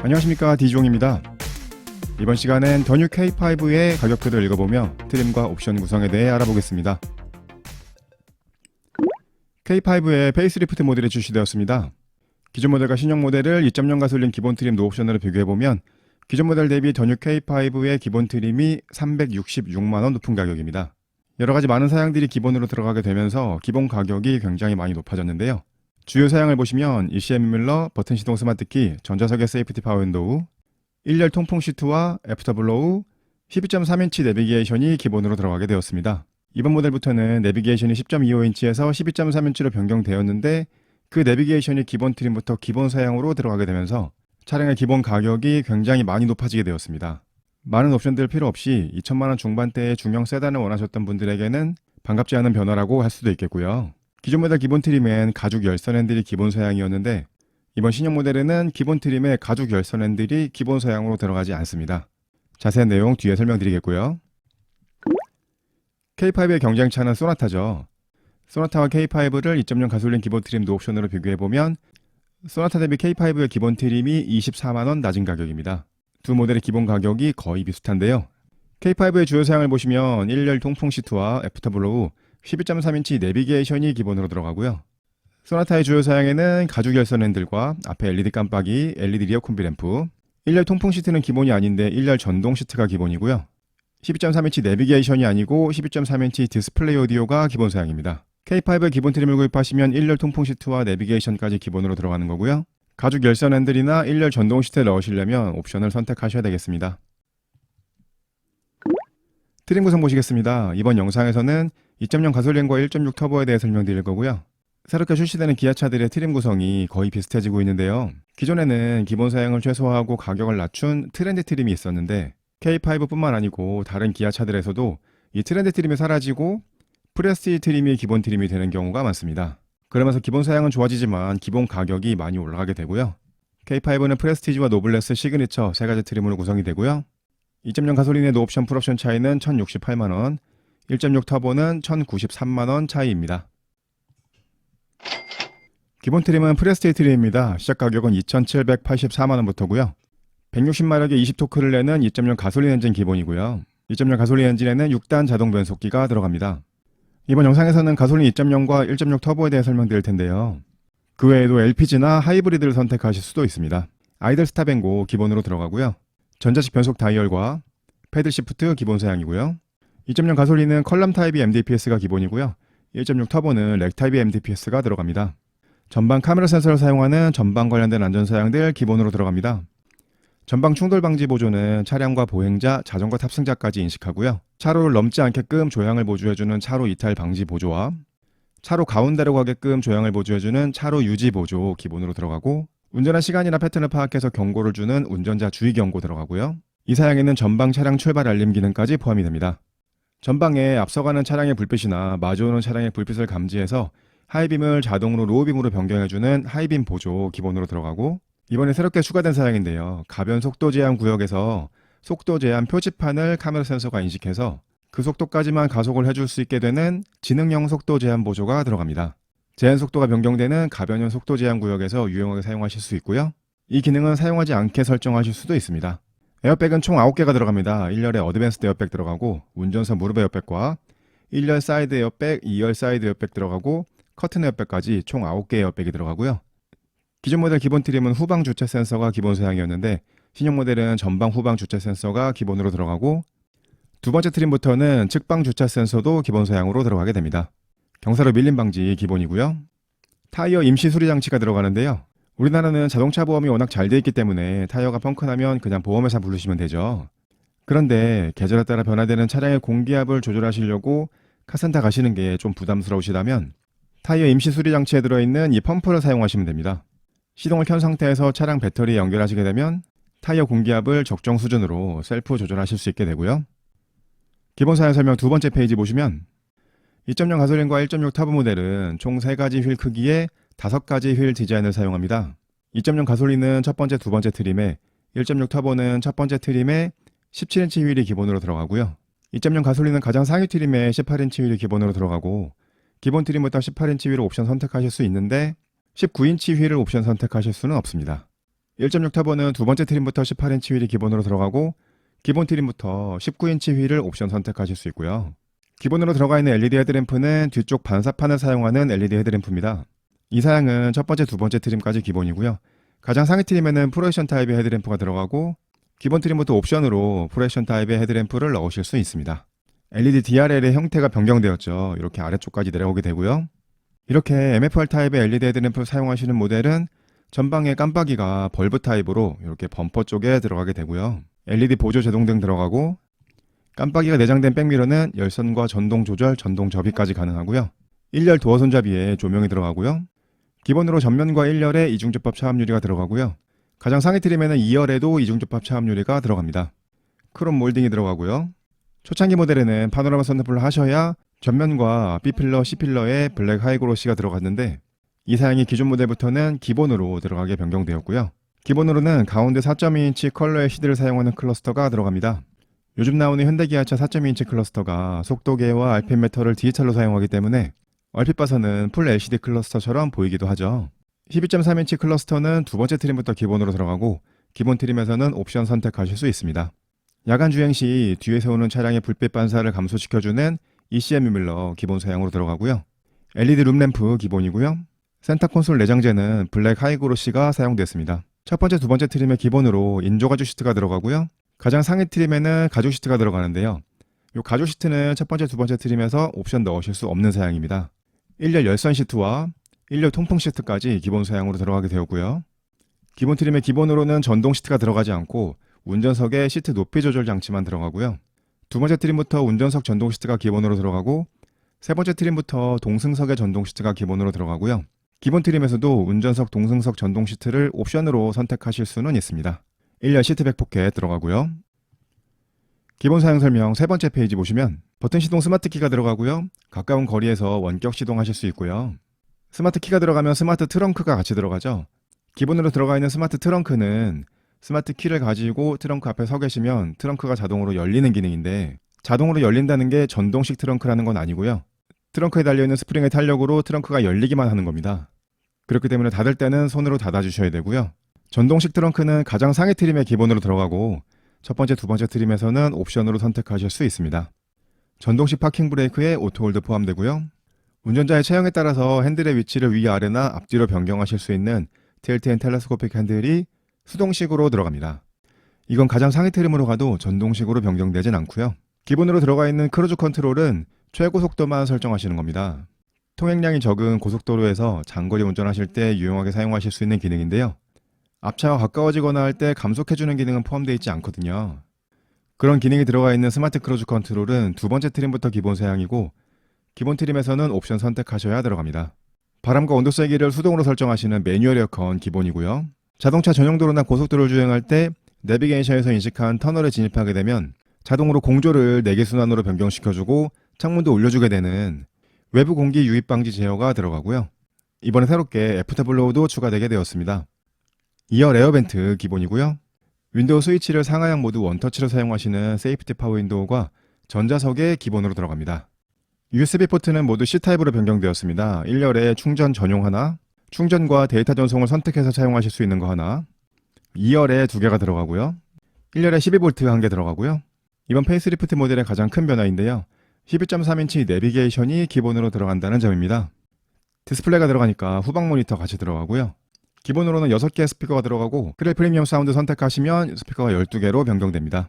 안녕하십니까, 디종입니다. 이번 시간엔 더 뉴 K5의 가격표를 읽어보며 트림과 옵션 구성에 대해 알아보겠습니다. K5의 페이스리프트 모델이 출시되었습니다. 기존 모델과 신형 모델을 2.0 가솔린 기본 트림 노옵션으로 비교해보면 기존 모델 대비 더 뉴 K5의 기본 트림이 366만원 높은 가격입니다. 여러가지 많은 사양들이 기본으로 들어가게 되면서 기본 가격이 굉장히 많이 높아졌는데요. 주요 사양을 보시면 ECM 밀러, 버튼 시동 스마트키, 전자석의 세이프티 파워 윈도우, 1열 통풍 시트와 애프터블로우, 12.3인치 내비게이션이 기본으로 들어가게 되었습니다. 이번 모델부터는 내비게이션이 10.25인치에서 12.3인치로 변경되었는데 그 내비게이션이 기본 트림부터 기본 사양으로 들어가게 되면서 차량의 기본 가격이 굉장히 많이 높아지게 되었습니다. 많은 옵션들 필요 없이 2천만원 중반대의 중형 세단을 원하셨던 분들에게는 반갑지 않은 변화라고 할 수도 있겠고요. 기존 모델 기본 트림엔 가죽 열선 핸들이 기본 사양이었는데 이번 신형 모델에는 기본 트림에 가죽 열선 핸들이 기본 사양으로 들어가지 않습니다. 자세한 내용 뒤에 설명드리겠고요. K5의 경쟁차는 소나타죠. 소나타와 K5를 2.0 가솔린 기본 트림 노옵션으로 비교해보면 소나타 대비 K5의 기본 트림이 24만원 낮은 가격입니다. 두 모델의 기본 가격이 거의 비슷한데요. K5의 주요 사양을 보시면 1열 통풍 시트와 애프터블로우, 12.3인치 내비게이션이 기본으로 들어가고요. 소나타의 주요 사양에는 가죽 열선 핸들과 앞에 LED 깜빡이, LED 리어 콤비 램프, 1열 통풍 시트는 기본이 아닌데 1열 전동 시트가 기본이고요. 12.3인치 내비게이션이 아니고 12.3인치 디스플레이 오디오가 기본 사양입니다. K5의 기본 트림을 구입하시면 1열 통풍 시트와 내비게이션까지 기본으로 들어가는 거고요. 가죽 열선 핸들이나 1열 전동 시트를 넣으시려면 옵션을 선택하셔야 되겠습니다. 트림 구성 보시겠습니다. 이번 영상에서는 2.0 가솔린과 1.6 터보에 대해 설명드릴 거고요. 새롭게 출시되는 기아차들의 트림 구성이 거의 비슷해지고 있는데요. 기존에는 기본 사양을 최소화하고 가격을 낮춘 트렌드 트림이 있었는데 K5뿐만 아니고 다른 기아차들에서도 이 트렌드 트림이 사라지고 프레스티지 트림이 기본 트림이 되는 경우가 많습니다. 그러면서 기본 사양은 좋아지지만 기본 가격이 많이 올라가게 되고요. K5는 프레스티지와 노블레스, 시그니처 세 가지 트림으로 구성이 되고요. 2.0 가솔린의 노옵션 풀옵션 차이는 1,068만원, 1.6 터보는 1,093만원 차이입니다. 기본 트림은 프레스티지 트림입니다. 시작 가격은 2,784만원부터고요. 160마력의 20토크를 내는 2.0 가솔린 엔진 기본이고요. 2.0 가솔린 엔진에는 6단 자동 변속기가 들어갑니다. 이번 영상에서는 가솔린 2.0과 1.6 터보에 대해 설명드릴 텐데요. 그 외에도 LPG나 하이브리드를 선택하실 수도 있습니다. 아이들 스탑앤고 기본으로 들어가고요. 전자식 변속 다이얼과 패들 시프트 기본 사양이고요. 2.0 가솔린은 컬럼 타입이 MDPS가 기본이고요. 1.6 터보는 렉 타입의 MDPS가 들어갑니다. 전방 카메라 센서를 사용하는 전방 관련된 안전 사양들 기본으로 들어갑니다. 전방 충돌 방지 보조는 차량과 보행자, 자전거 탑승자까지 인식하고요. 차로를 넘지 않게끔 조향을 보조해주는 차로 이탈 방지 보조와 차로 가운데로 가게끔 조향을 보조해주는 차로 유지 보조 기본으로 들어가고 운전한 시간이나 패턴을 파악해서 경고를 주는 운전자 주의 경고 들어가고요. 이 사양에는 전방 차량 출발 알림 기능까지 포함이 됩니다. 전방에 앞서가는 차량의 불빛이나 마주오는 차량의 불빛을 감지해서 하이빔을 자동으로 로우빔으로 변경해주는 하이빔 보조 기본으로 들어가고 이번에 새롭게 추가된 사양인데요. 가변 속도 제한 구역에서 속도 제한 표지판을 카메라 센서가 인식해서 그 속도까지만 가속을 해줄 수 있게 되는 지능형 속도 제한 보조가 들어갑니다. 제한 속도가 변경되는 가변형 속도 제한 구역에서 유용하게 사용하실 수 있고요. 이 기능은 사용하지 않게 설정하실 수도 있습니다. 에어백은 총 9개가 들어갑니다. 1열에 어드밴스드 에어백 들어가고 운전석 무릎 에어백과 1열 사이드 에어백, 2열 사이드 에어백 들어가고 커튼 에어백까지 총 9개의 에어백이 들어가고요. 기존 모델 기본 트림은 후방 주체 센서가 기본 사양이었는데 신형 모델은 전방 후방 주체 센서가 기본으로 들어가고 두 번째 트림부터는 측방 주차 센서도 기본 사양으로 들어가게 됩니다. 경사로 밀림 방지 기본이고요. 타이어 임시 수리 장치가 들어가는데요. 우리나라는 자동차 보험이 워낙 잘 돼 있기 때문에 타이어가 펑크나면 그냥 보험회사 부르시면 되죠. 그런데 계절에 따라 변화되는 차량의 공기압을 조절하시려고 카센터 가시는 게 좀 부담스러우시다면 타이어 임시 수리 장치에 들어있는 이 펌프를 사용하시면 됩니다. 시동을 켠 상태에서 차량 배터리에 연결하시게 되면 타이어 공기압을 적정 수준으로 셀프 조절하실 수 있게 되고요. 기본 사양 설명 두 번째 페이지 보시면 2.0 가솔린과 1.6 터보 모델은 총 3가지 휠 크기에 5가지 휠 디자인을 사용합니다. 2.0 가솔린은 첫 번째, 두 번째 트림에 1.6 터보는 첫 번째 트림에 17인치 휠이 기본으로 들어가고요. 2.0 가솔린은 가장 상위 트림에 18인치 휠이 기본으로 들어가고 기본 트림부터 18인치 휠을 옵션 선택하실 수 있는데 19인치 휠을 옵션 선택하실 수는 없습니다. 1.6 터보는 두 번째 트림부터 18인치 휠이 기본으로 들어가고 기본 트림부터 19인치 휠을 옵션 선택하실 수 있고요. 기본으로 들어가 있는 LED 헤드램프는 뒤쪽 반사판을 사용하는 LED 헤드램프입니다. 이 사양은 첫 번째, 두 번째 트림까지 기본이고요. 가장 상위 트림에는 프로액션 타입의 헤드램프가 들어가고 기본 트림부터 옵션으로 프로액션 타입의 헤드램프를 넣으실 수 있습니다. LED DRL의 형태가 변경되었죠. 이렇게 아래쪽까지 내려오게 되고요. 이렇게 MFR 타입의 LED 헤드램프를 사용하시는 모델은 전방에 깜빡이가 벌브 타입으로 이렇게 범퍼 쪽에 들어가게 되고요. LED 보조 제동등 들어가고 깜빡이가 내장된 백미러는 열선과 전동 조절, 전동 접이까지 가능하고요. 1열 도어 손잡이에 조명이 들어가고요. 기본으로 전면과 1열에 이중접합 차압 유리가 들어가고요. 가장 상위 트림에는 2열에도 이중접합 차압 유리가 들어갑니다. 크롬 몰딩이 들어가고요. 초창기 모델에는 파노라마 선루프를 하셔야 전면과 B필러, C필러에 블랙 하이그로시가 들어갔는데 이 사양이 기존 모델부터는 기본으로 들어가게 변경되었고요. 기본으로는 가운데 4.2인치 컬러 LCD를 사용하는 클러스터가 들어갑니다. 요즘 나오는 현대기아차 4.2인치 클러스터가 속도계와 RPM 메터를 디지털로 사용하기 때문에 얼핏 봐서는 풀 LCD 클러스터처럼 보이기도 하죠. 12.3인치 클러스터는 두 번째 트림부터 기본으로 들어가고 기본 트림에서는 옵션 선택하실 수 있습니다. 야간 주행 시 뒤에서 오는 차량의 불빛 반사를 감소시켜주는 ECM 유밀러 기본 사양으로 들어가고요. LED 룸램프 기본이고요. 센터 콘솔 내장재는 블랙 하이그로시가 사용됐습니다. 첫 번째, 두 번째 트림의 기본으로 인조 가죽 시트가 들어가고요. 가장 상위 트림에는 가죽 시트가 들어가는데요. 이 가죽 시트는 첫 번째, 두 번째 트림에서 옵션 넣으실 수 없는 사양입니다. 1열 열선 시트와 1열 통풍 시트까지 기본 사양으로 들어가게 되었고요. 기본 트림의 기본으로는 전동 시트가 들어가지 않고 운전석에 시트 높이 조절 장치만 들어가고요. 두 번째 트림부터 운전석 전동 시트가 기본으로 들어가고 세 번째 트림부터 동승석의 전동 시트가 기본으로 들어가고요. 기본 트림에서도 운전석 동승석 전동 시트를 옵션으로 선택하실 수는 있습니다. 1열 시트백 포켓 들어가고요. 기본 사양 설명 세 번째 페이지 보시면 버튼 시동 스마트 키가 들어가고요. 가까운 거리에서 원격 시동하실 수 있고요. 스마트 키가 들어가면 스마트 트렁크가 같이 들어가죠. 기본으로 들어가 있는 스마트 트렁크는 스마트 키를 가지고 트렁크 앞에 서 계시면 트렁크가 자동으로 열리는 기능인데 자동으로 열린다는 게 전동식 트렁크라는 건 아니고요. 트렁크에 달려있는 스프링의 탄력으로 트렁크가 열리기만 하는 겁니다. 그렇기 때문에 닫을 때는 손으로 닫아주셔야 되고요. 전동식 트렁크는 가장 상위 트림에 기본으로 들어가고 첫 번째, 두 번째 트림에서는 옵션으로 선택하실 수 있습니다. 전동식 파킹 브레이크에 오토홀드 포함되고요. 운전자의 체형에 따라서 핸들의 위치를 위아래나 앞뒤로 변경하실 수 있는 틸트 앤 텔레스코픽 핸들이 수동식으로 들어갑니다. 이건 가장 상위 트림으로 가도 전동식으로 변경되진 않고요. 기본으로 들어가 있는 크루즈 컨트롤은 최고 속도만 설정하시는 겁니다. 통행량이 적은 고속도로에서 장거리 운전하실 때 유용하게 사용하실 수 있는 기능인데요. 앞차와 가까워지거나 할 때 감속해주는 기능은 포함되어 있지 않거든요. 그런 기능이 들어가 있는 스마트 크루즈 컨트롤은 두 번째 트림부터 기본 사양이고 기본 트림에서는 옵션 선택하셔야 들어갑니다. 바람과 온도 세기를 수동으로 설정하시는 매뉴얼 에어컨 기본이고요. 자동차 전용 도로나 고속도로를 주행할 때 내비게이션에서 인식한 터널에 진입하게 되면 자동으로 공조를 4개 순환으로 변경시켜주고 창문도 올려주게 되는 외부 공기 유입 방지 제어가 들어가고요. 이번에 새롭게 애프터블로우도 추가되게 되었습니다. 2열 에어벤트 기본이고요. 윈도우 스위치를 상하향 모드 원터치로 사용하시는 세이프티 파워 윈도우가 전자석에 기본으로 들어갑니다. USB 포트는 모두 C타입으로 변경되었습니다. 1열에 충전 전용 하나, 충전과 데이터 전송을 선택해서 사용하실 수 있는 거 하나, 2열에 2개가 들어가고요. 1열에 12V 1개 들어가고요. 이번 페이스리프트 모델의 가장 큰 변화인데요. 12.3인치 내비게이션이 기본으로 들어간다는 점입니다. 디스플레이가 들어가니까 후방 모니터 같이 들어가고요. 기본으로는 6개의 스피커가 들어가고 크렐 프리미엄 사운드 선택하시면 스피커가 12개로 변경됩니다.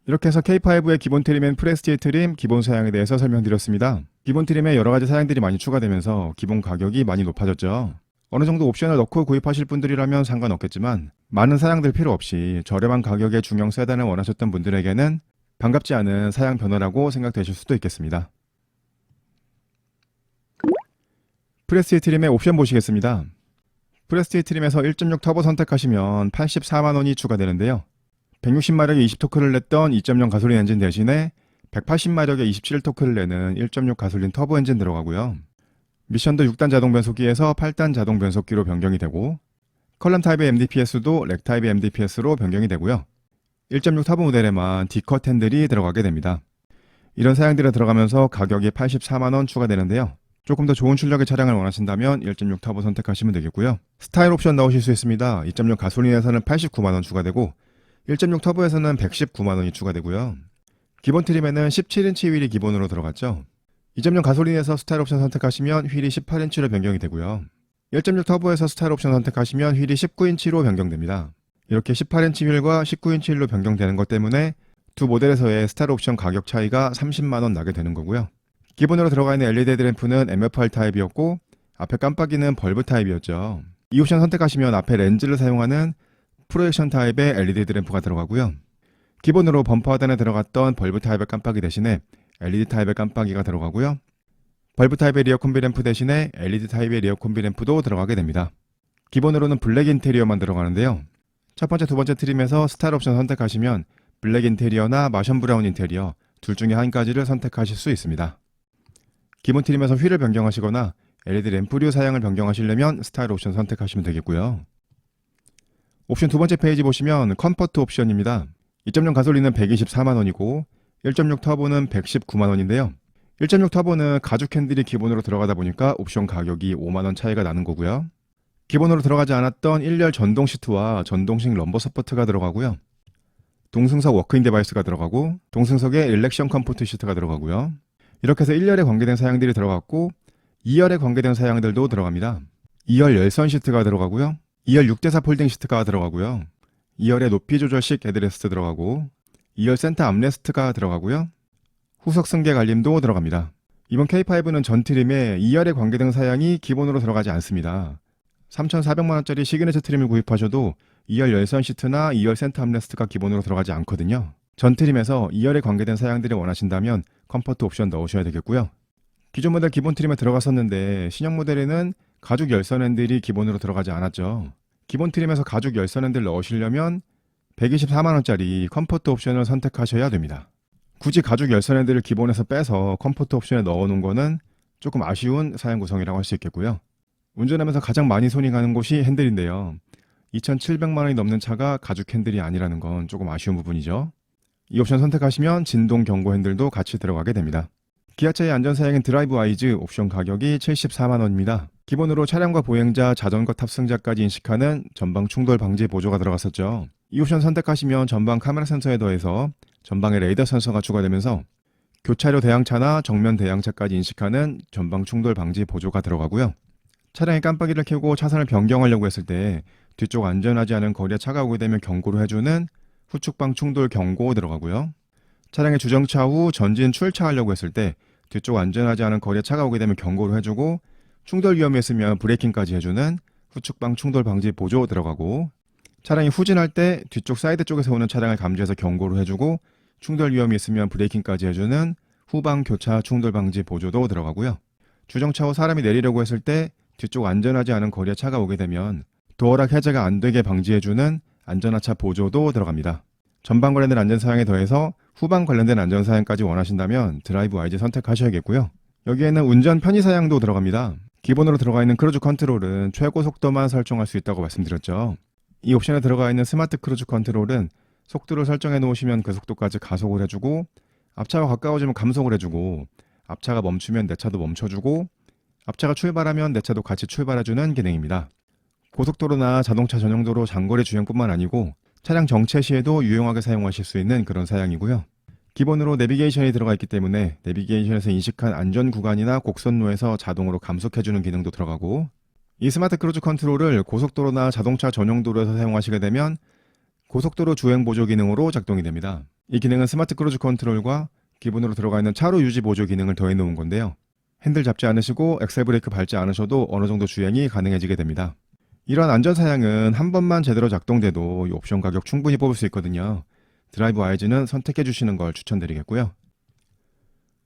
이렇게 해서 K5의 기본 트림 앤 프레스티지 트림 기본 사양에 대해서 설명드렸습니다. 기본 트림에 여러가지 사양들이 많이 추가되면서 기본 가격이 많이 높아졌죠. 어느 정도 옵션을 넣고 구입하실 분들이라면 상관없겠지만 많은 사양들 필요 없이 저렴한 가격의 중형 세단을 원하셨던 분들에게는 반갑지 않은 사양 변화라고 생각되실 수도 있겠습니다. 프레스티지 트림의 옵션 보시겠습니다. 프레스티지 트림에서 1.6 터보 선택하시면 84만원이 추가되는데요. 160마력의 20토크를 냈던 2.0 가솔린 엔진 대신에 180마력의 27토크를 내는 1.6 가솔린 터보 엔진 들어가고요. 미션도 6단 자동 변속기에서 8단 자동 변속기로 변경이 되고 컬럼 타입의 MDPS도 렉 타입의 MDPS로 변경이 되고요. 1.6 터보 모델에만 D컷 핸들이 들어가게 됩니다. 이런 사양들이 들어가면서 가격이 84만원 추가되는데요. 조금 더 좋은 출력의 차량을 원하신다면 1.6 터보 선택하시면 되겠고요. 스타일 옵션 넣으실 수 있습니다. 2.0 가솔린에서는 89만원 추가되고 1.6 터보에서는 119만원이 추가되고요. 기본 트림에는 17인치 휠이 기본으로 들어갔죠. 2.0 가솔린에서 스타일 옵션 선택하시면 휠이 18인치로 변경이 되고요. 1.6 터보에서 스타일 옵션 선택하시면 휠이 19인치로 변경됩니다. 이렇게 18인치 휠과 19인치 휠로 변경되는 것 때문에 두 모델에서의 스타일 옵션 가격 차이가 30만원 나게 되는 거고요. 기본으로 들어가 있는 LED 헤드램프는 MFR 타입이었고 앞에 깜빡이는 벌브 타입이었죠. 이 옵션 선택하시면 앞에 렌즈를 사용하는 프로젝션 타입의 LED 헤드램프가 들어가고요. 기본으로 범퍼 하단에 들어갔던 벌브 타입의 깜빡이 대신에 LED 타입의 깜빡이가 들어가고요. 벌브 타입의 리어 콤비 램프 대신에 LED 타입의 리어 콤비 램프도 들어가게 됩니다. 기본으로는 블랙 인테리어만 들어가는데요. 첫 번째, 두 번째 트림에서 스타일 옵션 선택하시면 블랙 인테리어나 마션 브라운 인테리어 둘 중에 한 가지를 선택하실 수 있습니다. 기본 트림에서 휠을 변경하시거나 LED 램프류 사양을 변경하시려면 스타일 옵션 선택하시면 되겠고요. 옵션 두 번째 페이지 보시면 컴포트 옵션입니다. 2.0 가솔린은 124만원이고 1.6 터보는 119만원인데요. 1.6 터보는 가죽 핸들이 기본으로 들어가다 보니까 옵션 가격이 5만원 차이가 나는 거고요. 기본으로 들어가지 않았던 1열 전동 시트와 전동식 럼버 서포트가 들어가고요. 동승석 워크인 디바이스가 들어가고 동승석에 일렉션 컴포트 시트가 들어가고요. 이렇게 해서 1열에 관계된 사양들이 들어갔고 2열에 관계된 사양들도 들어갑니다. 2열 열선 시트가 들어가고요. 2열 6대4 폴딩 시트가 들어가고요. 2열에 높이 조절식 헤드레스트 들어가고 2열 센터 암레스트가 들어가고요. 후석 승계 갈림도 들어갑니다. 이번 K5는 전 트림에 2열에 관계된 사양이 기본으로 들어가지 않습니다. 3,400만원짜리 시그니처 트림을 구입하셔도 2열 열선 시트나 2열 센터 암레스트가 기본으로 들어가지 않거든요. 전 트림에서 2열에 관계된 사양들을 원하신다면 컴포트 옵션 넣으셔야 되겠고요. 기존 모델 기본 트림에 들어갔었는데 신형 모델에는 가죽 열선 핸들이 기본으로 들어가지 않았죠. 기본 트림에서 가죽 열선 핸들 넣으시려면 124만원짜리 컴포트 옵션을 선택하셔야 됩니다. 굳이 가죽 열선 핸들을 기본에서 빼서 컴포트 옵션에 넣어놓은 거는 조금 아쉬운 사양 구성이라고 할 수 있겠고요. 운전하면서 가장 많이 손이 가는 곳이 핸들인데요. 2,700만원이 넘는 차가 가죽 핸들이 아니라는 건 조금 아쉬운 부분이죠. 이 옵션 선택하시면 진동 경고 핸들도 같이 들어가게 됩니다. 기아차의 안전사양인 드라이브 와이즈 옵션 가격이 74만원입니다. 기본으로 차량과 보행자, 자전거 탑승자까지 인식하는 전방 충돌 방지 보조가 들어갔었죠. 이 옵션 선택하시면 전방 카메라 센서에 더해서 전방에 레이더 센서가 추가되면서 교차로 대항차나 정면 대항차까지 인식하는 전방 충돌 방지 보조가 들어가고요. 차량의 깜빡이를 켜고 차선을 변경하려고 했을 때 뒤쪽 안전하지 않은 거리에 차가 오게 되면 경고를 해주는 후측방 충돌 경고 들어가고요. 차량의 주정차 후 전진 출차하려고 했을 때 뒤쪽 안전하지 않은 거리에 차가 오게 되면 경고를 해주고 충돌 위험이 있으면 브레이킹까지 해주는 후측방 충돌 방지 보조 들어가고 차량이 후진할 때 뒤쪽 사이드 쪽에서 오는 차량을 감지해서 경고를 해주고 충돌 위험이 있으면 브레이킹까지 해주는 후방 교차 충돌 방지 보조도 들어가고요. 주정차 후 사람이 내리려고 했을 때 뒤쪽 안전하지 않은 거리에 차가 오게 되면 도어락 해제가 안 되게 방지해주는 안전하차 보조도 들어갑니다. 전방 관련된 안전사양에 더해서 후방 관련된 안전사양까지 원하신다면 드라이브 와이즈 선택하셔야겠고요. 여기에는 운전 편의사양도 들어갑니다. 기본으로 들어가 있는 크루즈 컨트롤은 최고 속도만 설정할 수 있다고 말씀드렸죠. 이 옵션에 들어가 있는 스마트 크루즈 컨트롤은 속도를 설정해 놓으시면 그 속도까지 가속을 해주고 앞차가 가까워지면 감속을 해주고 앞차가 멈추면 내 차도 멈춰주고 앞차가 출발하면 내 차도 같이 출발해주는 기능입니다. 고속도로나 자동차 전용도로 장거리 주행뿐만 아니고 차량 정체 시에도 유용하게 사용하실 수 있는 그런 사양이고요. 기본으로 내비게이션이 들어가 있기 때문에 내비게이션에서 인식한 안전 구간이나 곡선로에서 자동으로 감속해주는 기능도 들어가고 이 스마트 크루즈 컨트롤을 고속도로나 자동차 전용도로에서 사용하시게 되면 고속도로 주행 보조 기능으로 작동이 됩니다. 이 기능은 스마트 크루즈 컨트롤과 기본으로 들어가 있는 차로 유지 보조 기능을 더해 놓은 건데요. 핸들 잡지 않으시고 엑셀 브레이크 밟지 않으셔도 어느 정도 주행이 가능해지게 됩니다. 이런 안전사양은 한 번만 제대로 작동돼도 이 옵션 가격 충분히 뽑을 수 있거든요. 드라이브 와이즈는 선택해 주시는 걸 추천드리겠고요.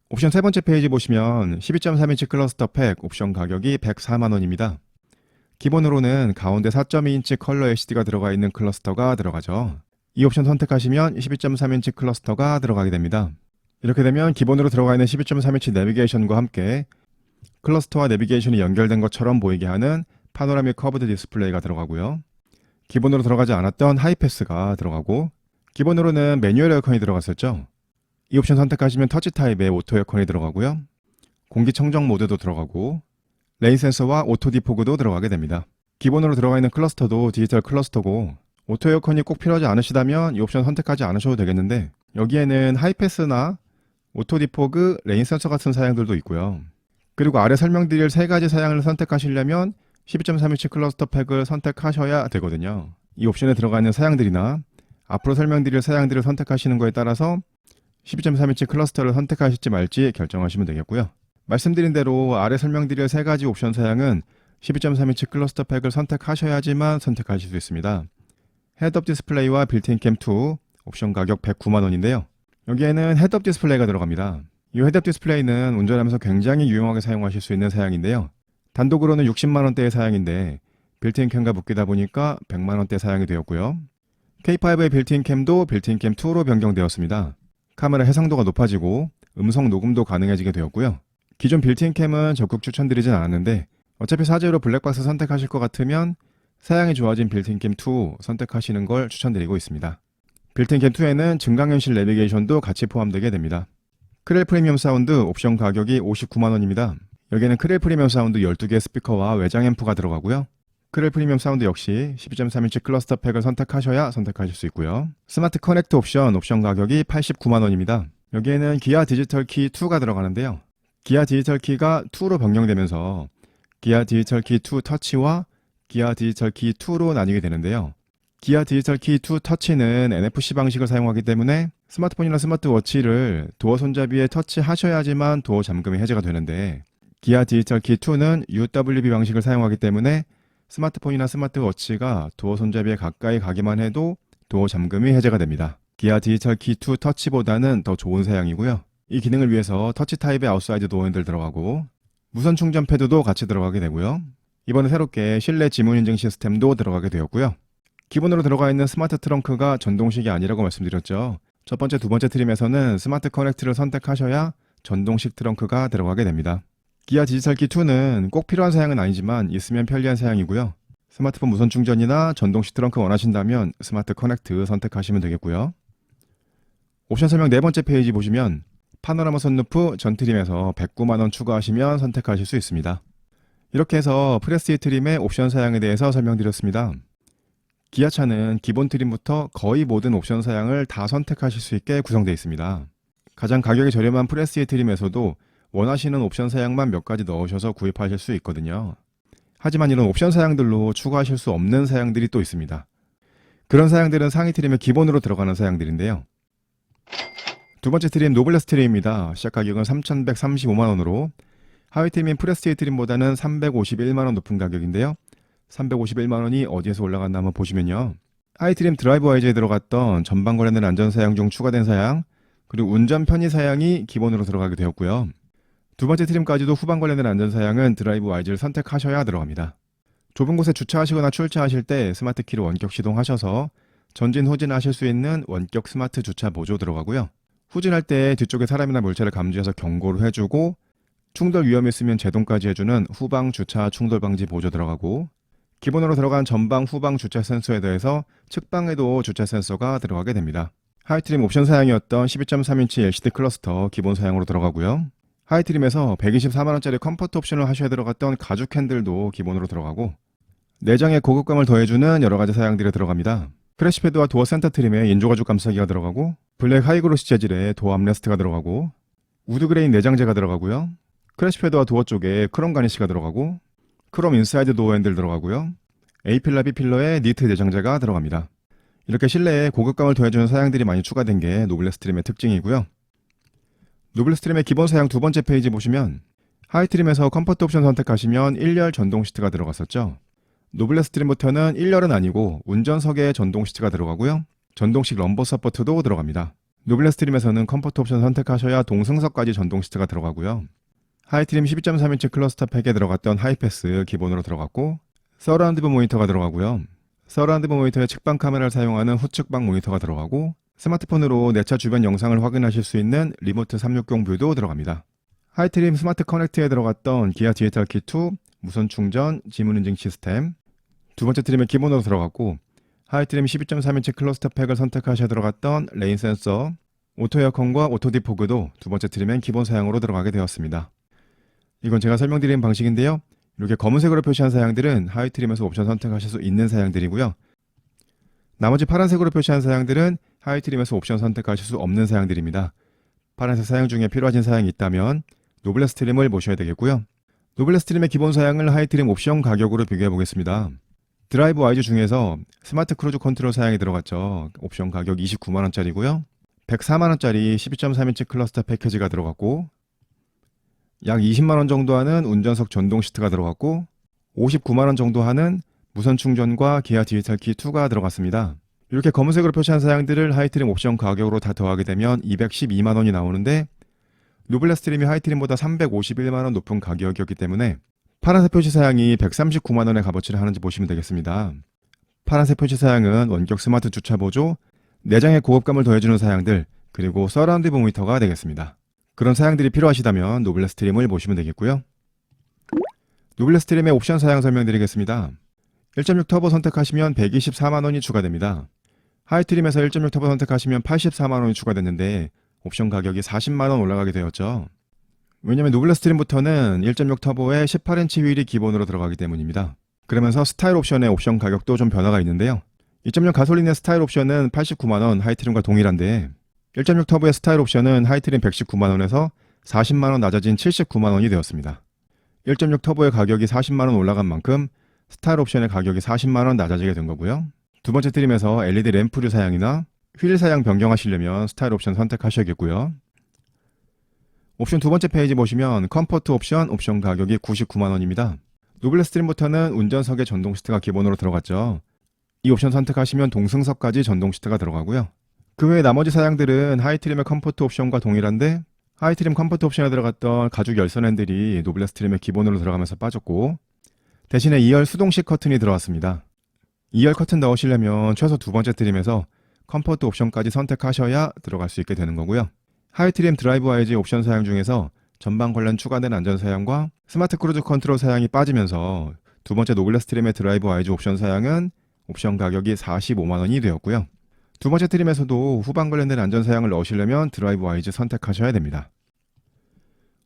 옵션 세 번째 페이지 보시면 12.3인치 클러스터 팩 옵션 가격이 104만원입니다. 기본으로는 가운데 4.2인치 컬러 LCD가 들어가 있는 클러스터가 들어가죠. 이 옵션 선택하시면 12.3인치 클러스터가 들어가게 됩니다. 이렇게 되면 기본으로 들어가 있는 12.3인치 내비게이션과 함께 클러스터와 내비게이션이 연결된 것처럼 보이게 하는 파노라믹 커브드 디스플레이가 들어가고요. 기본으로 들어가지 않았던 하이패스가 들어가고 기본으로는 매뉴얼 에어컨이 들어갔었죠. 이 옵션 선택하시면 터치 타입의 오토 에어컨이 들어가고요. 공기청정 모드도 들어가고 레인 센서와 오토 디포그도 들어가게 됩니다. 기본으로 들어가 있는 클러스터도 디지털 클러스터고 오토 에어컨이 꼭 필요하지 않으시다면 이 옵션 선택하지 않으셔도 되겠는데 여기에는 하이패스나 오토 디포그, 레인 센서 같은 사양들도 있고요. 그리고 아래 설명드릴 세 가지 사양을 선택하시려면 12.3인치 클러스터 팩을 선택하셔야 되거든요. 이 옵션에 들어가 있는 사양들이나 앞으로 설명드릴 사양들을 선택하시는 거에 따라서 12.3인치 클러스터를 선택하실지 말지 결정하시면 되겠고요. 말씀드린 대로 아래 설명드릴 세 가지 옵션 사양은 12.3인치 클러스터 팩을 선택하셔야지만 선택하실 수 있습니다. 헤드업 디스플레이와 빌트인 캠 2, 옵션 가격 109만원인데요. 여기에는 헤드업 디스플레이가 들어갑니다. 이 헤드업 디스플레이는 운전하면서 굉장히 유용하게 사용하실 수 있는 사양인데요. 단독으로는 60만원대의 사양인데 빌트인 캠과 묶이다 보니까 100만원대 사양이 되었고요. K5의 빌트인 캠도 빌트인 캠 2로 변경되었습니다. 카메라 해상도가 높아지고 음성 녹음도 가능해지게 되었고요. 기존 빌트인 캠은 적극 추천드리진 않았는데 어차피 사제로 블랙박스 선택하실 것 같으면 사양이 좋아진 빌트인 캠 2 선택하시는 걸 추천드리고 있습니다. 빌트인 캠 2에는 증강현실 내비게이션도 같이 포함되게 됩니다. 크렐 프리미엄 사운드 옵션 가격이 59만원입니다. 여기에는 크렐 프리미엄 사운드 12개의 스피커와 외장 앰프가 들어가고요. 크렐 프리미엄 사운드 역시 12.3인치 클러스터 팩을 선택하셔야 선택하실 수 있고요. 스마트 커넥트 옵션 가격이 89만원입니다. 여기에는 기아 디지털 키 2가 들어가는데요. 기아 디지털 키가 2로 변경되면서 기아 디지털 키 2 터치와 기아 디지털 키 2로 나뉘게 되는데요. 기아 디지털 키 2 터치는 NFC 방식을 사용하기 때문에 스마트폰이나 스마트워치를 도어 손잡이에 터치하셔야지만 도어 잠금이 해제가 되는데 기아 디지털 키 2는 UWB 방식을 사용하기 때문에 스마트폰이나 스마트워치가 도어 손잡이에 가까이 가기만 해도 도어 잠금이 해제가 됩니다. 기아 디지털 키 2 터치보다는 더 좋은 사양이고요. 이 기능을 위해서 터치 타입의 아웃사이드 도어 핸들 들어가고 무선 충전 패드도 같이 들어가게 되고요. 이번에 새롭게 실내 지문 인증 시스템도 들어가게 되었고요. 기본으로 들어가 있는 스마트 트렁크가 전동식이 아니라고 말씀드렸죠. 첫 번째, 두 번째 트림에서는 스마트 커넥트를 선택하셔야 전동식 트렁크가 들어가게 됩니다. 기아 디지털 키 2는 꼭 필요한 사양은 아니지만 있으면 편리한 사양이고요. 스마트폰 무선 충전이나 전동식 트렁크 원하신다면 스마트 커넥트 선택하시면 되겠고요. 옵션 설명 네 번째 페이지 보시면 파노라마 선루프 전 트림에서 109만원 추가하시면 선택하실 수 있습니다. 이렇게 해서 프레스티지 트림의 옵션 사양에 대해서 설명드렸습니다. 기아차는 기본 트림부터 거의 모든 옵션 사양을 다 선택하실 수 있게 구성되어 있습니다. 가장 가격이 저렴한 프레스티지 트림에서도 원하시는 옵션 사양만 몇 가지 넣으셔서 구입하실 수 있거든요. 하지만 이런 옵션 사양들로 추가하실 수 없는 사양들이 또 있습니다. 그런 사양들은 상위 트림에 기본으로 들어가는 사양들인데요. 두 번째 트림 노블레스 트림입니다. 시작 가격은 3,135만원으로 하위 트림인 프레스티지 트림보다는 351만원 높은 가격인데요. 351만원이 어디에서 올라갔나 한번 보시면요. 하위 트림 드라이브 와이즈에 들어갔던 전방 관련된 안전 사양 중 추가된 사양, 그리고 운전 편의 사양이 기본으로 들어가게 되었고요. 두 번째 트림까지도 후방 관련된 안전 사양은 드라이브 와이즈를 선택하셔야 들어갑니다. 좁은 곳에 주차하시거나 출차하실 때 스마트 키로 원격 시동하셔서 전진 후진하실 수 있는 원격 스마트 주차 보조 들어가고요. 후진할 때 뒤쪽에 사람이나 물체를 감지해서 경고를 해주고 충돌 위험이 있으면 제동까지 해주는 후방 주차 충돌 방지 보조 들어가고 기본으로 들어간 전방 후방 주차 센서에 대해서 측방에도 주차 센서가 들어가게 됩니다. 하이트림 옵션 사양이었던 12.3인치 LCD 클러스터 기본 사양으로 들어가고요. 하이트림에서 124만원짜리 컴포트 옵션을 하셔야 들어갔던 가죽 핸들도 기본으로 들어가고 내장에 고급감을 더해주는 여러가지 사양들이 들어갑니다. 크래시패드와 도어 센터 트림에 인조가죽 감싸기가 들어가고 블랙 하이그로시 재질의 도어 암레스트가 들어가고 우드그레인 내장재가 들어가고요. 크래시패드와 도어 쪽에 크롬 가니쉬가 들어가고 크롬 인사이드 도어 핸들 들어가고요. A필러, B필러에 니트 내장재가 들어갑니다. 이렇게 실내에 고급감을 더해주는 사양들이 많이 추가된 게 노블레스 트림의 특징이고요. 노블레스 트림의 기본 사양 두 번째 페이지 보시면 하이트림에서 컴포트 옵션 선택하시면 1열 전동 시트가 들어갔었죠. 노블레스 트림부터는 1열은 아니고 운전석에 전동 시트가 들어가고요. 전동식 럼버 서포트도 들어갑니다. 노블레스 트림에서는 컴포트 옵션 선택하셔야 동승석까지 전동 시트가 들어가고요. 하이트림 12.3인치 클러스터 팩에 들어갔던 하이패스 기본으로 들어갔고 서라운드 뷰 모니터가 들어가고요. 서라운드 뷰 모니터에 측방 카메라를 사용하는 후측방 모니터가 들어가고 스마트폰으로 내 차 주변 영상을 확인하실 수 있는 리모트 360 뷰도 들어갑니다. 하이트림 스마트 커넥트에 들어갔던 기아 디지털 키 2, 무선 충전, 지문 인증 시스템 두 번째 트림에 기본으로 들어갔고 하이트림 12.3인치 클러스터 팩을 선택하셔야 들어갔던 레인 센서, 오토 에어컨과 오토 디포그도 두 번째 트림엔 기본 사양으로 들어가게 되었습니다. 이건 제가 설명드린 방식인데요. 이렇게 검은색으로 표시한 사양들은 하위 트림에서 옵션 선택하실 수 있는 사양들이고요. 나머지 파란색으로 표시한 사양들은 하위 트림에서 옵션 선택하실 수 없는 사양들입니다. 파란색 사양 중에 필요하신 사양이 있다면 노블레스 트림을 보셔야 되겠고요. 노블레스 트림의 기본 사양을 하위 트림 옵션 가격으로 비교해 보겠습니다. 드라이브 와이즈 중에서 스마트 크루즈 컨트롤 사양이 들어갔죠. 옵션 가격 29만원짜리고요. 104만원짜리 12.3인치 클러스터 패키지가 들어갔고, 약 20만원 정도 하는 운전석 전동 시트가 들어갔고, 59만원 정도 하는 무선 충전과 기아 디지털 키 2가 들어갔습니다. 이렇게 검은색으로 표시한 사양들을 하이트림 옵션 가격으로 다 더하게 되면 212만원이 나오는데, 노블레스 트림이 하이트림보다 351만원 높은 가격이었기 때문에 파란색 표시 사양이 139만원의 값어치를 하는지 보시면 되겠습니다. 파란색 표시 사양은 원격 스마트 주차 보조, 내장의 고급감을 더해주는 사양들, 그리고 서라운드 모니터가 되겠습니다. 그런 사양들이 필요하시다면 노블레스 트림을 보시면 되겠고요. 노블레스 트림의 옵션 사양 설명드리겠습니다. 1.6 터보 선택하시면 124만원이 추가됩니다. 하이트림에서 1.6 터보 선택하시면 84만원이 추가됐는데 옵션 가격이 40만원 올라가게 되었죠. 왜냐면 노블레스 트림부터는 1.6 터보에 18인치 휠이 기본으로 들어가기 때문입니다. 그러면서 스타일 옵션의 옵션 가격도 좀 변화가 있는데요. 2.0 가솔린의 스타일 옵션은 89만원 하이트림과 동일한데 1.6 터보의 스타일 옵션은 하이트림 119만원에서 40만원 낮아진 79만원이 되었습니다. 1.6 터보의 가격이 40만원 올라간 만큼 스타일 옵션의 가격이 40만원 낮아지게 된 거고요. 두 번째 트림에서 LED 램프류 사양이나 휠 사양 변경하시려면 스타일 옵션 선택하셔야겠고요. 옵션 두 번째 페이지 보시면 컴포트 옵션 가격이 99만원입니다. 노블레스 트림부터는 운전석에 전동 시트가 기본으로 들어갔죠. 이 옵션 선택하시면 동승석까지 전동 시트가 들어가고요. 그 외에 나머지 사양들은 하이트림의 컴포트 옵션과 동일한데 하이트림 컴포트 옵션에 들어갔던 가죽 열선 핸들이 노블레스 트림의 기본으로 들어가면서 빠졌고 대신에 2열 수동식 커튼이 들어왔습니다. 2열 커튼 넣으시려면 최소 두 번째 트림에서 컴포트 옵션까지 선택하셔야 들어갈 수 있게 되는 거고요. 하이트림 드라이브 와이즈 옵션 사양 중에서 전방 관련 추가된 안전 사양과 스마트 크루즈 컨트롤 사양이 빠지면서 두 번째 노블레스 트림의 드라이브 와이즈 옵션 사양은 옵션 가격이 45만원이 되었고요. 두 번째 트림에서도 후방 관련된 안전 사양을 넣으시려면 드라이브 와이즈 선택하셔야 됩니다.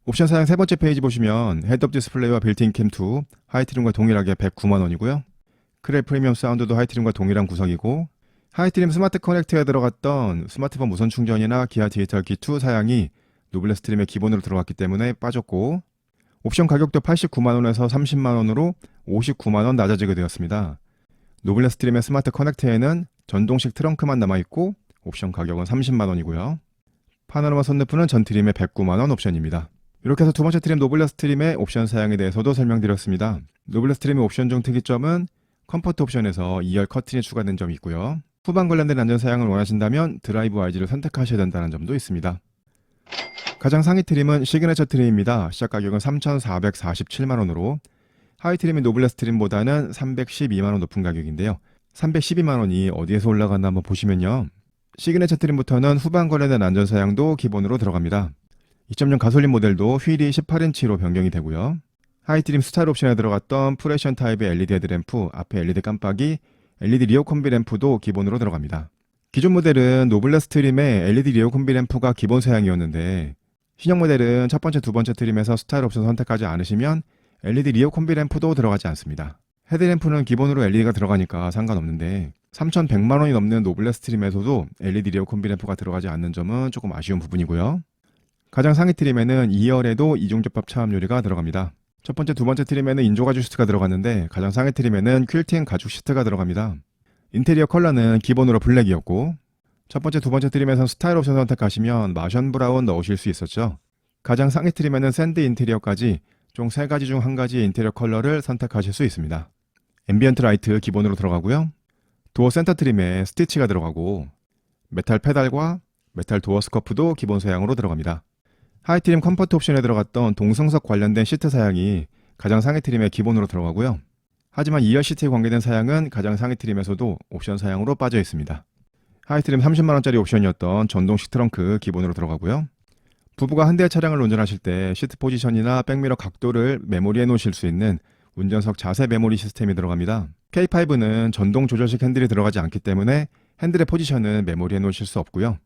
옵션 사양 세 번째 페이지 보시면 헤드업 디스플레이와 빌트인 캠2 하이트림과 동일하게 109만원이고요. 크렐 프리미엄 사운드도 하이트림과 동일한 구성이고 하이트림 스마트 커넥트에 들어갔던 스마트폰 무선 충전이나 기아 디지털 키 2 사양이 노블레스 트림의 기본으로 들어갔기 때문에 빠졌고 옵션 가격도 89만원에서 30만원으로 59만원 낮아지게 되었습니다. 노블레스 트림의 스마트 커넥트에는 전동식 트렁크만 남아있고 옵션 가격은 30만원이고요. 파노라마 선루프는 전 트림의 109만원 옵션입니다. 이렇게 해서 두 번째 트림 노블레스 트림의 옵션 사양에 대해서도 설명드렸습니다. 노블레스 트림의 옵션 중 특이점은 컴포트 옵션에서 2열 커튼이 추가된 점이 있고요. 후방 관련된 안전 사양을 원하신다면 드라이브 와이즈를 선택하셔야 된다는 점도 있습니다. 가장 상위 트림은 시그네처 트림입니다. 시작 가격은 3,447만원으로 하위 트림인 노블레스 트림보다는 312만원 높은 가격인데요. 312만원이 어디에서 올라갔나 한번 보시면요. 시그네처 트림부터는 후방 관련된 안전 사양도 기본으로 들어갑니다. 2.0 가솔린 모델도 휠이 18인치로 변경이 되고요. 하이 트림 스타일 옵션에 들어갔던 프레션 타입의 LED 헤드램프, 앞에 LED 깜빡이, LED 리어 콤비 램프도 기본으로 들어갑니다. 기존 모델은 노블레스 트림의 LED 리어 콤비 램프가 기본 사양이었는데 신형 모델은 첫 번째, 두 번째 트림에서 스타일 옵션 선택하지 않으시면 LED 리어 콤비 램프도 들어가지 않습니다. 헤드램프는 기본으로 LED가 들어가니까 상관없는데 3,100만원이 넘는 노블레스 트림에서도 LED 리어 콤비 램프가 들어가지 않는 점은 조금 아쉬운 부분이고요. 가장 상위 트림에는 2열에도 이중접합 차음 유리가 들어갑니다. 첫 번째, 두 번째 트림에는 인조 가죽 시트가 들어갔는데 가장 상위 트림에는 퀼팅 가죽 시트가 들어갑니다. 인테리어 컬러는 기본으로 블랙이었고 첫 번째, 두 번째 트림에서 스타일 옵션 선택하시면 마션 브라운 넣으실 수 있었죠. 가장 상위 트림에는 샌드 인테리어까지 총 3가지 중 1가지의 인테리어 컬러를 선택하실 수 있습니다. 앰비언트 라이트 기본으로 들어가고요. 도어 센터 트림에 스티치가 들어가고 메탈 페달과 메탈 도어 스커프도 기본 사양으로 들어갑니다. 하이 트림 컴포트 옵션에 들어갔던 동승석 관련된 시트 사양이 가장 상위 트림에 기본으로 들어가고요. 하지만 2열 시트에 관계된 사양은 가장 상위 트림에서도 옵션 사양으로 빠져 있습니다. 하이 트림 30만원짜리 옵션이었던 전동식 트렁크 기본으로 들어가고요. 부부가 한 대의 차량을 운전하실 때 시트 포지션이나 백미러 각도를 메모리해 놓으실 수 있는 운전석 자세 메모리 시스템이 들어갑니다. K5는 전동 조절식 핸들이 들어가지 않기 때문에 핸들의 포지션은 메모리해 놓으실 수 없고요.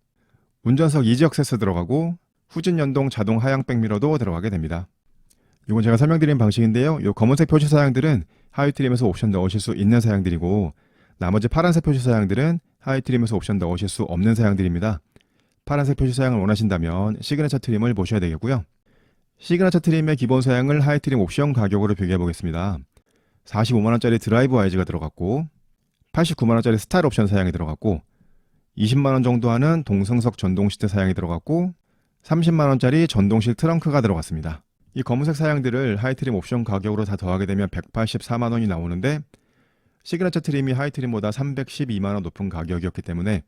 운전석 이지 액세스 들어가고 후진 연동 자동 하향 백미러도 들어가게 됩니다. 이건 제가 설명드린 방식인데요. 이 검은색 표시 사양들은 하위 트림에서 옵션 넣으실 수 있는 사양들이고, 나머지 파란색 표시 사양들은 하위 트림에서 옵션 넣으실 수 없는 사양들입니다. 파란색 표시 사양을 원하신다면 시그니처 트림을 보셔야 되겠고요. 시그니처 트림의 기본 사양을 하위 트림 옵션 가격으로 비교해 보겠습니다. 45만원짜리 드라이브 와이즈가 들어갔고, 89만원짜리 스타일 옵션 사양이 들어갔고, 20만원 정도 하는 동승석 전동 시트 사양이 들어갔고, 30만원짜리 전동실 트렁크가 들어갔습니다. 이 검은색 사양들을 하이 트림 옵션 가격으로 다 더하게 되면 184만원이 나오는데, 시그니처 트림이 하이 트림보다 312만원 높은 가격이었기 때문에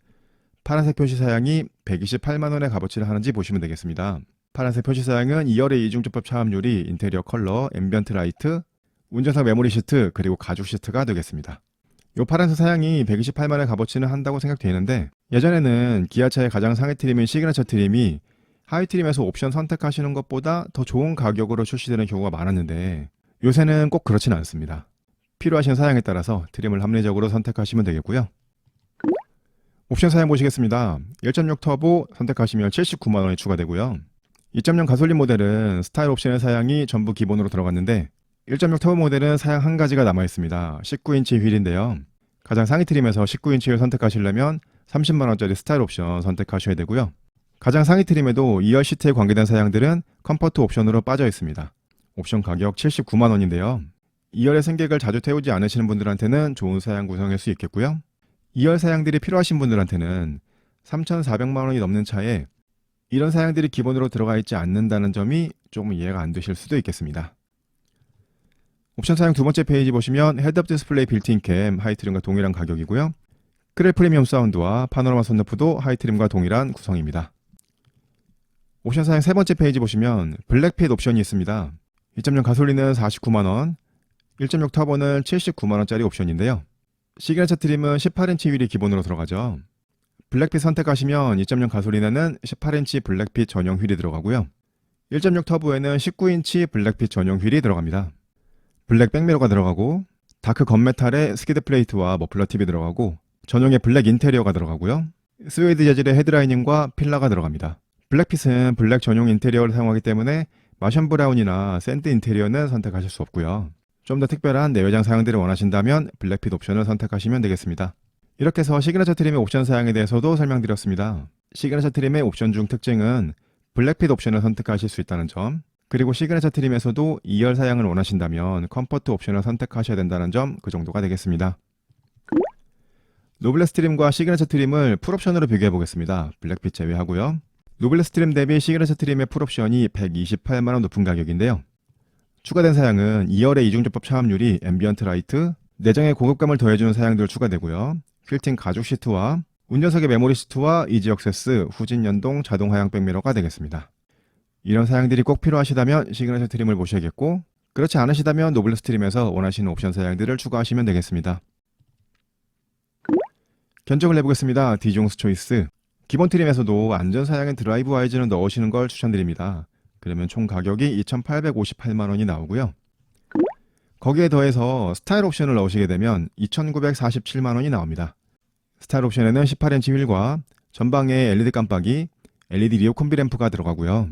파란색 표시 사양이 128만원의 값어치를 하는지 보시면 되겠습니다. 파란색 표시 사양은 2열의 이중접합 차음유리, 인테리어 컬러, 앰비언트 라이트, 운전석 메모리 시트, 그리고 가죽 시트가 되겠습니다. 이 파란색 사양이 128만원의 값어치는 한다고 생각되는데, 예전에는 기아차의 가장 상위 트림인 시그니처 트림이 하위 트림에서 옵션 선택하시는 것보다 더 좋은 가격으로 출시되는 경우가 많았는데, 요새는 꼭 그렇진 않습니다. 필요하신 사양에 따라서 트림을 합리적으로 선택하시면 되겠고요. 옵션 사양 보시겠습니다. 1.6 터보 선택하시면 79만원이 추가되고요. 2.0 가솔린 모델은 스타일 옵션의 사양이 전부 기본으로 들어갔는데, 1.6 터보 모델은 사양 한 가지가 남아있습니다. 19인치 휠인데요. 가장 상위 트림에서 19인치 휠 선택하시려면 30만원짜리 스타일 옵션 선택하셔야 되고요. 가장 상위 트림에도 2열 시트에 관계된 사양들은 컴포트 옵션으로 빠져 있습니다. 옵션 가격 79만원인데요. 2열의 승객을 자주 태우지 않으시는 분들한테는 좋은 사양 구성일 수 있겠고요. 2열 사양들이 필요하신 분들한테는 3,400만원이 넘는 차에 이런 사양들이 기본으로 들어가 있지 않는다는 점이 조금 이해가 안 되실 수도 있겠습니다. 옵션 사양 두 번째 페이지 보시면 헤드업 디스플레이 빌트인 캠 하이트림과 동일한 가격이고요. 크렐 프리미엄 사운드와 파노라마 선루프도 하이트림과 동일한 구성입니다. 옵션 사양 세 번째 페이지 보시면 블랙핏 옵션이 있습니다. 2.0 가솔린은 49만원, 1.6 터보는 79만원짜리 옵션인데요. 시그니처 트림은 18인치 휠이 기본으로 들어가죠. 블랙핏 선택하시면 2.0 가솔린에는 18인치 블랙핏 전용 휠이 들어가고요. 1.6 터보에는 19인치 블랙핏 전용 휠이 들어갑니다. 블랙 백미러가 들어가고, 다크 건메탈에 스키드 플레이트와 머플러 팁이 들어가고, 전용의 블랙 인테리어가 들어가고요. 스웨이드 재질의 헤드라이닝과 필러가 들어갑니다. 블랙핏은 블랙 전용 인테리어를 사용하기 때문에 마션 브라운이나 샌드 인테리어는 선택하실 수 없고요. 좀 더 특별한 내외장 사양들을 원하신다면 블랙핏 옵션을 선택하시면 되겠습니다. 이렇게 해서 시그니처 트림의 옵션 사양에 대해서도 설명드렸습니다. 시그니처 트림의 옵션 중 특징은 블랙핏 옵션을 선택하실 수 있다는 점, 그리고 시그니처 트림에서도 2열 사양을 원하신다면 컴포트 옵션을 선택하셔야 된다는 점, 그 정도가 되겠습니다. 노블레스 트림과 시그니처 트림을 풀옵션으로 비교해 보겠습니다. 블랙핏 제외하고요. 노블레스 트림 대비 시그니처 트림의 풀옵션이 128만원 높은 가격인데요. 추가된 사양은 2열의 이중접합 차음유리, 앰비언트 라이트, 내장의 고급감을 더해주는 사양들 추가되고요. 퀼팅 가죽 시트와 운전석의 메모리 시트와 이지 액세스, 후진 연동 자동 하향 백미러가 되겠습니다. 이런 사양들이 꼭 필요하시다면 시그니처 트림을 보셔야겠고, 그렇지 않으시다면 노블레스 트림에서 원하시는 옵션 사양들을 추가하시면 되겠습니다. 견적을 해보겠습니다. 디종스 초이스. 기본 트림에서도 안전 사양인 드라이브 와이즈는 넣으시는 걸 추천드립니다. 그러면 총 가격이 2,858만원이 나오고요. 거기에 더해서 스타일 옵션을 넣으시게 되면 2,947만원이 나옵니다. 스타일 옵션에는 18인치 휠과 전방에 LED 깜빡이, LED 리어 콤비 램프가 들어가고요.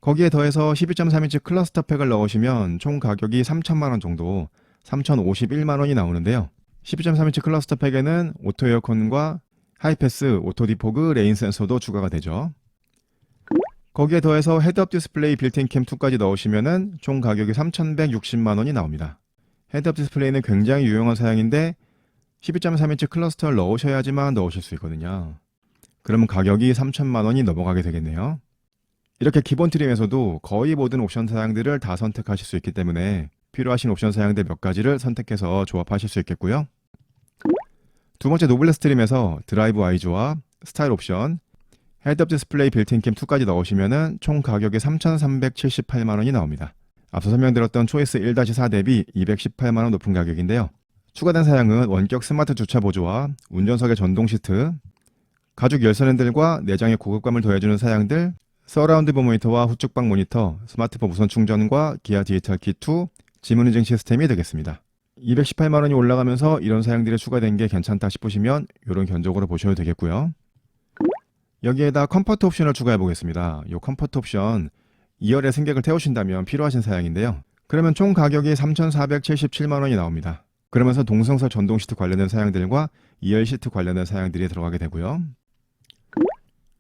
거기에 더해서 12.3인치 클러스터 팩을 넣으시면 총 가격이 3,000만원 정도, 3,051만원이 나오는데요. 12.3인치 클러스터 팩에는 오토 에어컨과 하이패스, 오토 디포그, 레인 센서도 추가가 되죠. 거기에 더해서 헤드업 디스플레이 빌트인 캠 2까지 넣으시면 총 가격이 3,160만원이 나옵니다. 헤드업 디스플레이는 굉장히 유용한 사양인데 12.3인치 클러스터를 넣으셔야지만 넣으실 수 있거든요. 그러면 가격이 3,000만원이 넘어가게 되겠네요. 이렇게 기본 트림에서도 거의 모든 옵션 사양들을 다 선택하실 수 있기 때문에 필요하신 옵션 사양들 몇 가지를 선택해서 조합하실 수 있겠고요. 두 번째 노블레스 트림에서 드라이브 와이즈와 스타일 옵션, 헤드업 디스플레이 빌트인 캠 2까지 넣으시면 총 가격이 3,378만원이 나옵니다. 앞서 설명드렸던 초이스 1-4 대비 218만원 높은 가격인데요. 추가된 사양은 원격 스마트 주차 보조와 운전석의 전동 시트, 가죽 열선 핸들과 내장의 고급감을 더해주는 사양들, 서라운드 뷰 모니터와 후측방 모니터, 스마트폰 무선 충전과 기아 디지털 키2, 지문 인증 시스템이 되겠습니다. 218만원이 올라가면서 이런 사양들이 추가된 게 괜찮다 싶으시면 이런 견적으로 보셔도 되겠고요. 여기에다 컴포트 옵션을 추가해 보겠습니다. 이 컴포트 옵션 2열에 승객을 태우신다면 필요하신 사양인데요. 그러면 총 가격이 3,477만 원이 나옵니다. 그러면서 동승서 전동 시트 관련된 사양들과 2열 시트 관련된 사양들이 들어가게 되고요.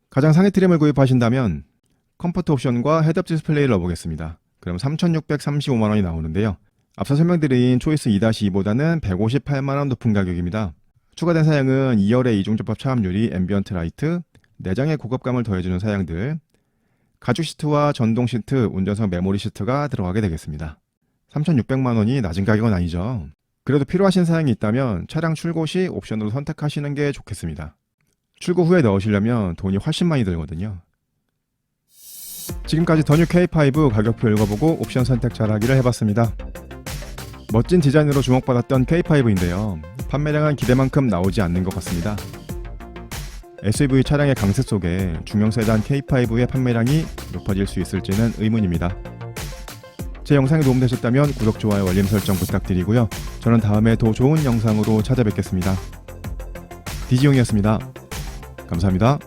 가장 상위 트림을 구입하신다면 컴포트 옵션과 헤드업 디스플레이를 넣어보겠습니다. 그럼 3,635만 원이 나오는데요. 앞서 설명드린 초이스 2-2보다는 158만 원 높은 가격입니다. 추가된 사양은 2열의 이중접합 차압유리, 앰비언트 라이트, 내장의 고급감을 더해주는 사양들, 가죽 시트와 전동 시트, 운전석 메모리 시트가 들어가게 되겠습니다. 3,600만 원이 낮은 가격은 아니죠. 그래도 필요하신 사양이 있다면 차량 출고 시 옵션으로 선택하시는 게 좋겠습니다. 출고 후에 넣으시려면 돈이 훨씬 많이 들거든요. 지금까지 더뉴 K5 가격표 읽어보고 옵션 선택 잘하기를 해봤습니다. 멋진 디자인으로 주목받았던 K5인데요. 판매량은 기대만큼 나오지 않는 것 같습니다. SUV 차량의 강세 속에 중형 세단 K5의 판매량이 높아질 수 있을지는 의문입니다. 제 영상이 도움되셨다면 구독, 좋아요, 알림 설정 부탁드리고요. 저는 다음에 더 좋은 영상으로 찾아뵙겠습니다. 디지용이었습니다. 감사합니다.